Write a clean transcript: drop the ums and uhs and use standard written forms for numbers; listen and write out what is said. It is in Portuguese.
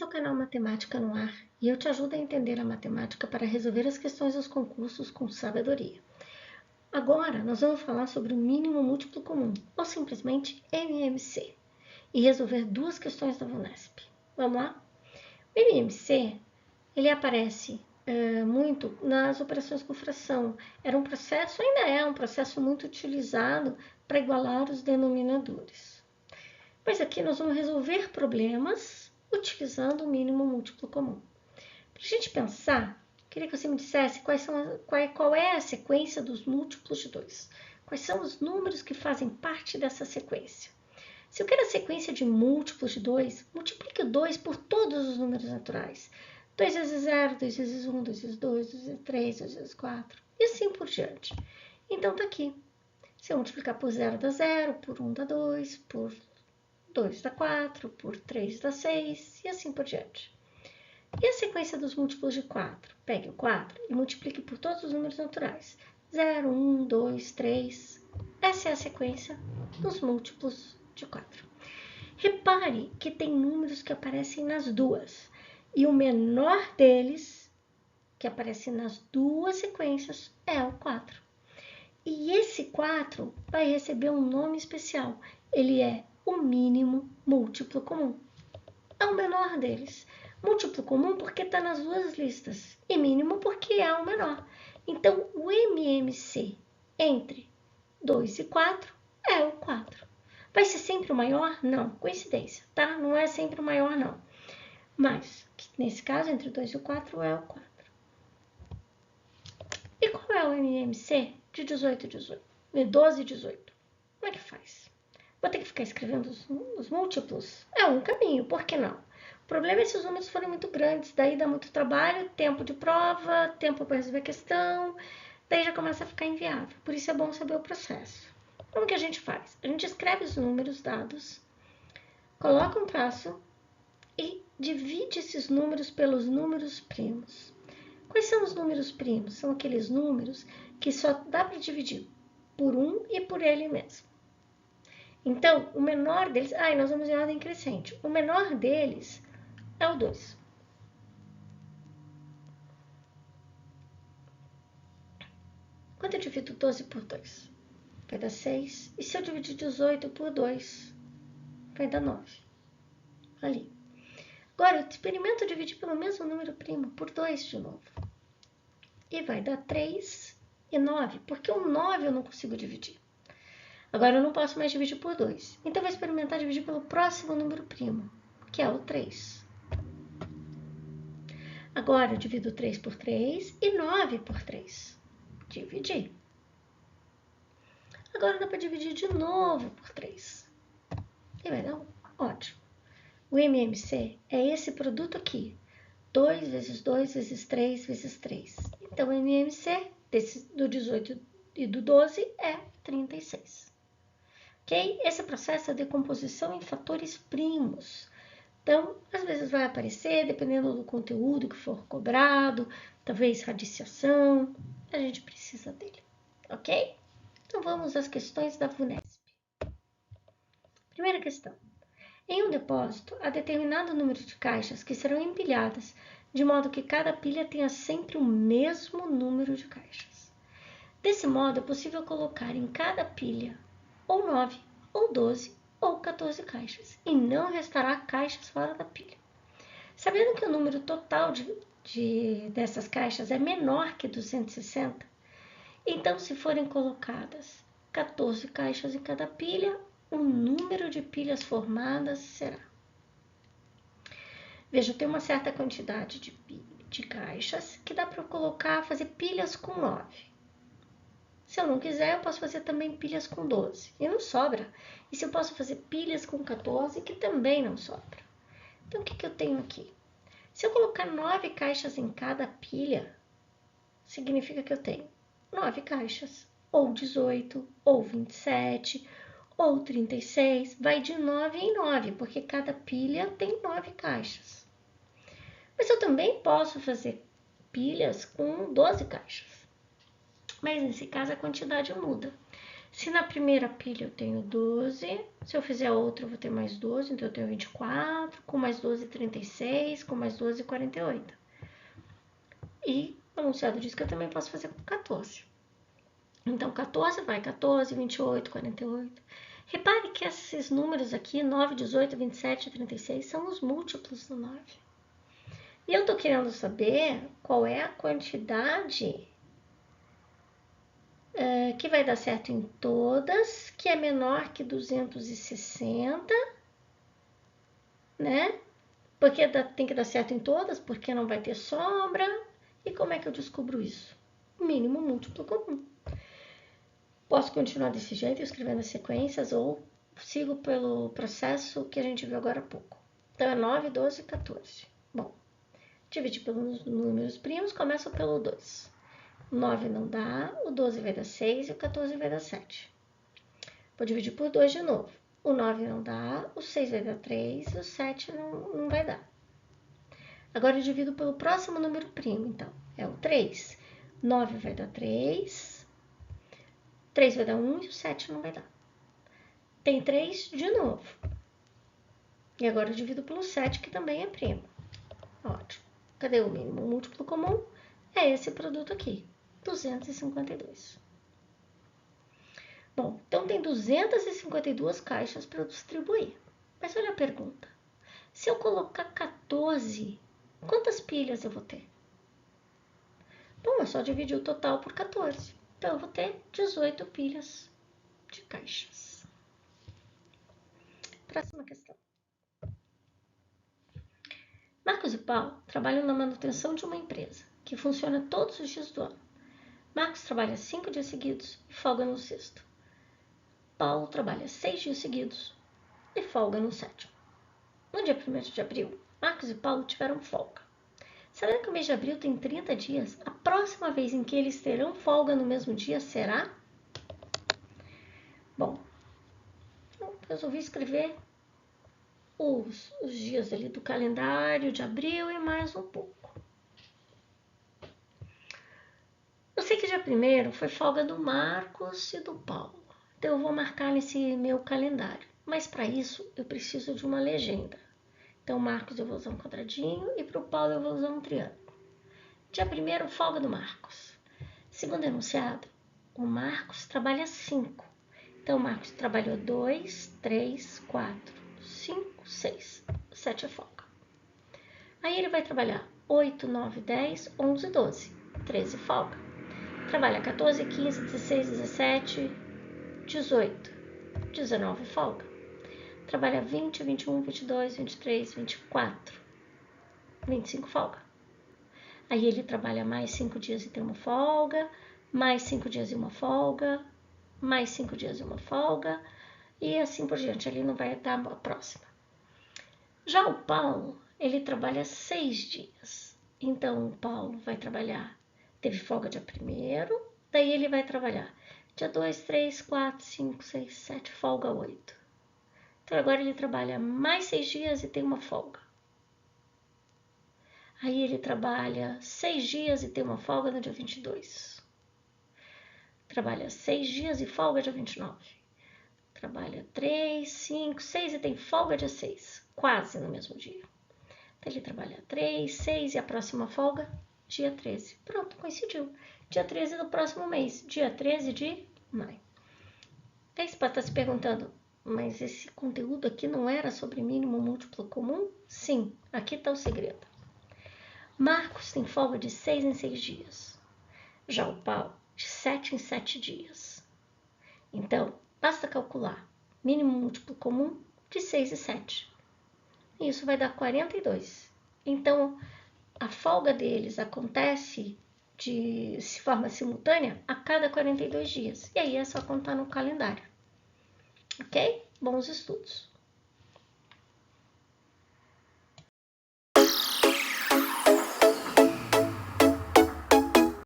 Esse é o canal Matemática no Ar e eu te ajudo a entender a matemática para resolver as questões dos concursos com sabedoria. Agora nós vamos falar sobre o mínimo múltiplo comum, ou simplesmente MMC, e resolver duas questões da VUNESP. Vamos lá? O MMC ele aparece muito nas operações com fração. Era um processo, ainda é um processo muito utilizado para igualar os denominadores. Mas aqui nós vamos resolver problemas utilizando o mínimo múltiplo comum. Para a gente pensar, queria que você me dissesse qual é a sequência dos múltiplos de 2. Quais são os números que fazem parte dessa sequência? Se eu quero a sequência de múltiplos de 2, multiplique o 2 por todos os números naturais. 2 vezes 0, 2 vezes 1, 2 vezes 2, 2 vezes 3, 2 vezes 4, e assim por diante. Então, está aqui. Se eu multiplicar por 0, dá 0, por 1 dá 2, por 2 dá 4, por 3 dá 6, e assim por diante. E a sequência dos múltiplos de 4? Pegue o 4 e multiplique por todos os números naturais. 0, 1, 2, 3. Essa é a sequência dos múltiplos de 4. Repare que tem números que aparecem nas duas. E o menor deles, que aparece nas duas sequências, é o 4. E esse 4 vai receber um nome especial. Ele é o mínimo múltiplo comum. É o menor deles. Múltiplo comum porque está nas duas listas. E mínimo porque é o menor. Então, o MMC entre 2 e 4 é o 4. Vai ser sempre o maior? Não. Coincidência, tá? Não é sempre o maior, não. Mas, nesse caso, entre 2 e 4 é o 4. E qual é o MMC de 18 e 18? De 12 e 18? Como é que faz? Vou ter que ficar escrevendo os múltiplos? É um caminho, por que não? O problema é se os números forem muito grandes, daí dá muito trabalho, tempo de prova, tempo para resolver a questão, daí já começa a ficar inviável. Por isso é bom saber o processo. Como que a gente faz? A gente escreve os números dados, coloca um traço e divide esses números pelos números primos. Quais são os números primos? São aqueles números que só dá para dividir por um e por ele mesmo. Então, o menor deles... nós vamos em ordem crescente. O menor deles é o 2. Quando eu divido 12 por 2? Vai dar 6. E se eu dividir 18 por 2? Vai dar 9. Ali. Agora, eu experimento dividir pelo mesmo número primo, por 2 de novo. E vai dar 3 e 9, porque o 9 eu não consigo dividir. Agora, eu não posso mais dividir por 2. Então, eu vou experimentar dividir pelo próximo número primo, que é o 3. Agora, eu divido 3 por 3 e 9 por 3. Dividir. Agora, dá para dividir de novo por 3. E vai dar 1. Ótimo. O MMC é esse produto aqui. 2 vezes 2 vezes 3 vezes 3. Então, o MMC do 18 e do 12 é 36. Ok? Esse processo é decomposição em fatores primos. Então, às vezes vai aparecer, dependendo do conteúdo que for cobrado, talvez radiciação, a gente precisa dele, ok? Então, vamos às questões da VUNESP. Primeira questão. Em um depósito, há determinado número de caixas que serão empilhadas, de modo que cada pilha tenha sempre o mesmo número de caixas. Desse modo, é possível colocar em cada pilha ou 9, ou 12, ou 14 caixas, e não restará caixas fora da pilha. Sabendo que o número total dessas caixas é menor que 260, então, se forem colocadas 14 caixas em cada pilha, o número de pilhas formadas será. Veja, tem uma certa quantidade de caixas que dá para colocar, fazer pilhas com 9. Se eu não quiser, eu posso fazer também pilhas com 12, e não sobra. E se eu posso fazer pilhas com 14, que também não sobra. Então, o que eu tenho aqui? Se eu colocar 9 caixas em cada pilha, significa que eu tenho 9 caixas, ou 18, ou 27, ou 36, vai de 9 em 9, porque cada pilha tem 9 caixas. Mas eu também posso fazer pilhas com 12 caixas. Mas nesse caso a quantidade muda. Se na primeira pilha eu tenho 12, se eu fizer outra eu vou ter mais 12, então eu tenho 24, com mais 12, 36, com mais 12, 48. E o enunciado diz que eu também posso fazer com 14. Então, 14 vai 14, 28, 48. Repare que esses números aqui, 9, 18, 27 e 36, são os múltiplos do 9. E eu estou querendo saber qual é a quantidade que vai dar certo em todas, que é menor que 260, né? Porque tem que dar certo em todas, porque não vai ter sobra. E como é que eu descubro isso? Mínimo múltiplo comum. Posso continuar desse jeito, escrevendo as sequências, ou sigo pelo processo que a gente viu agora há pouco. Então, é 9, 12, 14. Bom, dividir pelos números primos, começa pelo 2. 9 não dá, o 12 vai dar 6 e o 14 vai dar 7. Vou dividir por 2 de novo. O 9 não dá, o 6 vai dar 3 e o 7 não vai dar. Agora eu divido pelo próximo número primo, então. É o 3. 9 vai dar 3, 3 vai dar 1 e o 7 não vai dar. Tem 3 de novo. E agora eu divido pelo 7, que também é primo. Ótimo. Cadê o mínimo múltiplo comum? É esse produto aqui, 252. Bom, então tem 252 caixas para eu distribuir. Mas olha a pergunta. Se eu colocar 14, quantas pilhas eu vou ter? Bom, é só dividir o total por 14. Então, eu vou ter 18 pilhas de caixas. Próxima questão. Marcos e Paulo trabalham na manutenção de uma empresa, que funciona todos os dias do ano. Marcos trabalha 5 dias seguidos e folga no sexto. Paulo trabalha 6 dias seguidos e folga no sétimo. No dia 1º de abril, Marcos e Paulo tiveram folga. Sabendo que o mês de abril tem 30 dias, a próxima vez em que eles terão folga no mesmo dia será? Bom, eu resolvi escrever os dias ali do calendário de abril e mais um pouco. Eu sei que dia 1º foi folga do Marcos e do Paulo, então eu vou marcar nesse meu calendário. Mas para isso eu preciso de uma legenda. Então, Marcos eu vou usar um quadradinho e para o Paulo eu vou usar um triângulo. Dia 1º, folga do Marcos. Segundo enunciado, o Marcos trabalha 5. Então, o Marcos trabalhou 2, 3, 4, 5, 6. 7 é folga. Aí ele vai trabalhar 8, 9, 10, 11, 12. 13 folga. Trabalha 14, 15, 16, 17, 18. 19 folga. Trabalha 20, 21, 22, 23, 24. 25 folga. Aí ele trabalha mais 5 dias e tem uma folga, mais 5 dias e uma folga, mais 5 dias e uma folga, e assim por diante. Ele não vai dar a próxima. Já o Paulo, ele trabalha 6 dias. Então, o Paulo vai trabalhar, teve folga dia 1º, daí ele vai trabalhar dia 2, 3, 4, 5, 6, 7, folga 8. Então, agora ele trabalha mais 6 dias e tem uma folga. Aí ele trabalha 6 dias e tem uma folga no dia 22. Trabalha 6 dias e folga dia 29. Trabalha 3, 5, 6 e tem folga dia 6. Quase no mesmo dia. Então ele trabalha 3, 6 e a próxima folga, dia 13. Pronto, coincidiu. Dia 13 do próximo mês. Dia 13 de maio. Aí você pode estar se perguntando, mas esse conteúdo aqui não era sobre mínimo múltiplo comum? Sim, aqui está o segredo. Marcos tem folga de 6 em 6 dias. Já o Paulo, de 7 em 7 dias. Então, basta calcular mínimo múltiplo comum de 6 e 7. E isso vai dar 42. Então, a folga deles acontece de forma simultânea a cada 42 dias. E aí é só contar no calendário. Ok? Bons estudos!